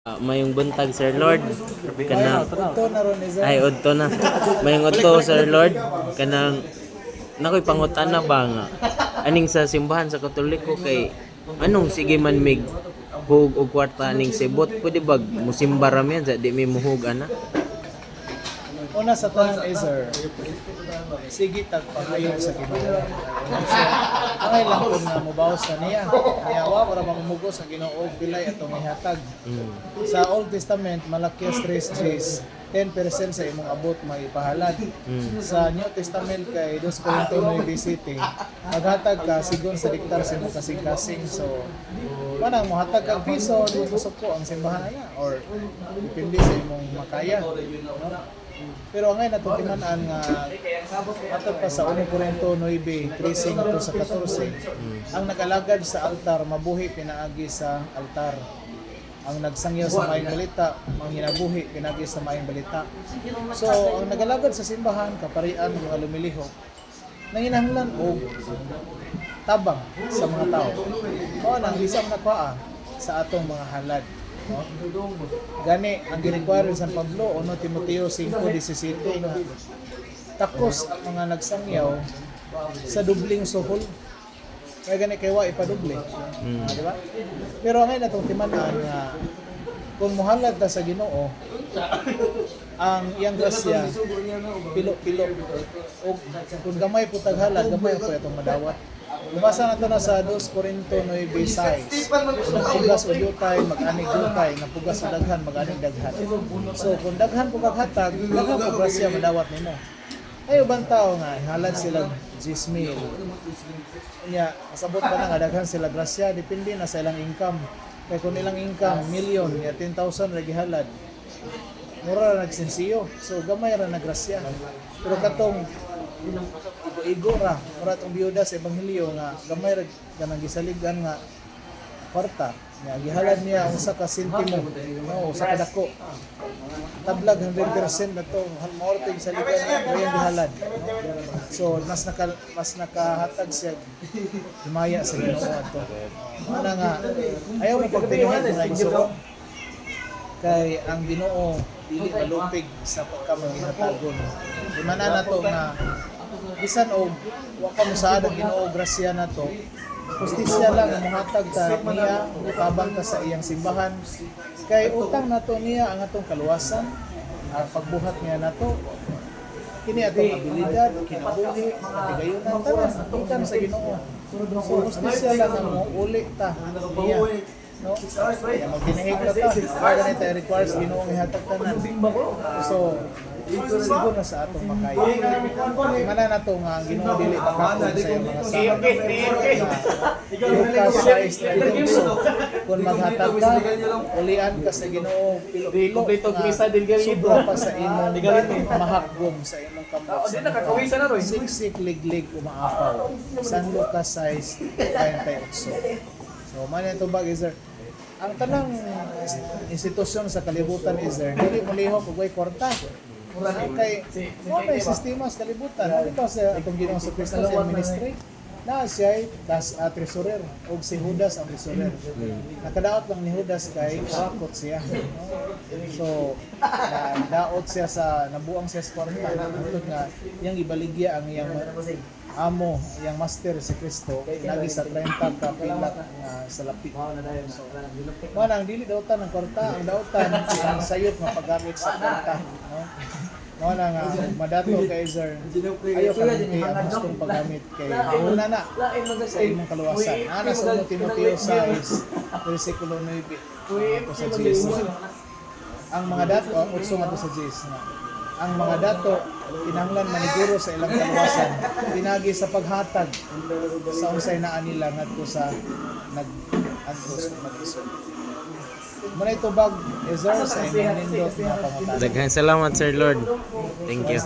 Mayong buntag Sir Lord kanang Ito na ron is ay udto na mayong udto Sir Lord kanang nakoy pangutana ba nga aning sa simbahan sa Katoliko kay anong sige man mig hug og kwarta aning sibot pwede bag musimba ra yan sa di mi muhug ana. una sa tanan is sige tag pagayon sa Ginoo. So, angay lang kun nga mobawas na niya. Kaya wa para mamumugos sa Ginoo og pilay atong ihatag. Sa Old Testament Malakias 3:6 10% sa imong abot may pahalad. Sa New Testament kay 2 Corinto 9:7 maghatag ka sigon sa diktar sa imong kasing-kasing. So manang mohatag kag piso di kusog ko ang simbahan ana or depende sa imong makaya. No? Pero angay natong timan-an nga ato pa sa 1 Corinto 9:13 to sa 14 ang nagalagad sa altar mabuhi pinaagi sa altar. Ang nagsangyaw sa maayong balita, ang hinabuhi pinagi sa maayong balita. So, ang nagalagad sa simbahan, kaparian, mga lumilihok, nanginahanglan og tabang sa mga tao. O nang isang nakuha sa atong mga halad. No? Gani, ang girequire sa Pablo, 1 Timoteo 5:17 nga takos ang mga nagsangyaw sa dubling suhol. Kaya gani kay wa ipaduble. Di ba? Pero ngayon natong timan-an nga kung muhalad ta sa Ginoo ang iyang grasya pilo-pilo o kung gamay po taghalad gamay po itong madawat. Lumasa na ito na sa 2 Corinto 9:6 pugas o yutay mag-anig yutay nga pugas o daghan mag-anig daghan. So kung daghan po kaghatag daghan po grasya madawat nimo. Ay ubang tao nga halad sila 10,000. Nya kasabot pa na nga daghan sila grasya depende na sa ilang income. Kay kung ilang income million nya 10,000 ra gihalad. Mura ra nagsensiyo. So gamay ra na grasya. Pero katong igo ra mura tong biyuda sa ebanghelyo nga gamay ra kanang gisaligan nga kwarta nya gihalad niya usa ka sentimo no usa ka dako tablag 100% na to maorte sa ligan niya gihalad no? So mas nakahatag siya himaya sa Ginoo ato ana nga ayaw mo pagtinuhan nga igsoon kay ang Ginoo dili malupig sa pagkamangihatagon di man nato nga bisan og wa pa mo saad ang Ginoo grasya nato justisya lang ang muhatag ta niya tabang ka sa iyang simbahan kay utang nato niya ang atong kaluwasan ang pagbuhat niya nato kini atong abilidad kinabuhi katigayunan tanan ikan sa Ginoo so justisya lang ang uli ta niya no kaya magtinihig ta kaya ganito requires Ginoo ang ihatag tanan so siguro na sa atong makaya. Mana na to nga ang Ginoo dili makapon sa iyong mga Lucas 6:32 kung maghatag ka ulian ka sa Ginoo pilo-pilo sobra pa sa imong mahakgom sa imong kamot siksik liglig umaapaw San Lucas 6:38 so man ito ba sir ang tanang institusyon sa kalibutan is dili mo lihok og way kwarta kay mo may sistema sa kalibutan ito sa atong Ginoong Kristo sa ministry na siya treasurer o si Judas ang treasurer nakadaot lang ni Judas kay karakot siya so daot siya sa nabuang siya sa kwarta antod nga iyang ibaligya ang iyang amo yang master si Kristo lagi sa 30 ka pilat sa lapik so manang dili daotan ng kwarta ang daotan ang sayop nga paggamit sa kwarta no wala nga madato kay sir ayo ka ang gustong paggamit kay una na sa imong kaluwasan ana sa Timoteo 6 versikulo 9 ito sa Jesus ang mga dato utso nga sa Jesus na ang mga dato kinahanglan maniguro sa ilang kaluwasan pinagi sa paghatag sa unsay naa nila ngadto sa nag-adto sa mag-isog. Muna ito bag Ezer sa imong nindot nga pangutan. Daghang salamat Sir Lord. Thank you.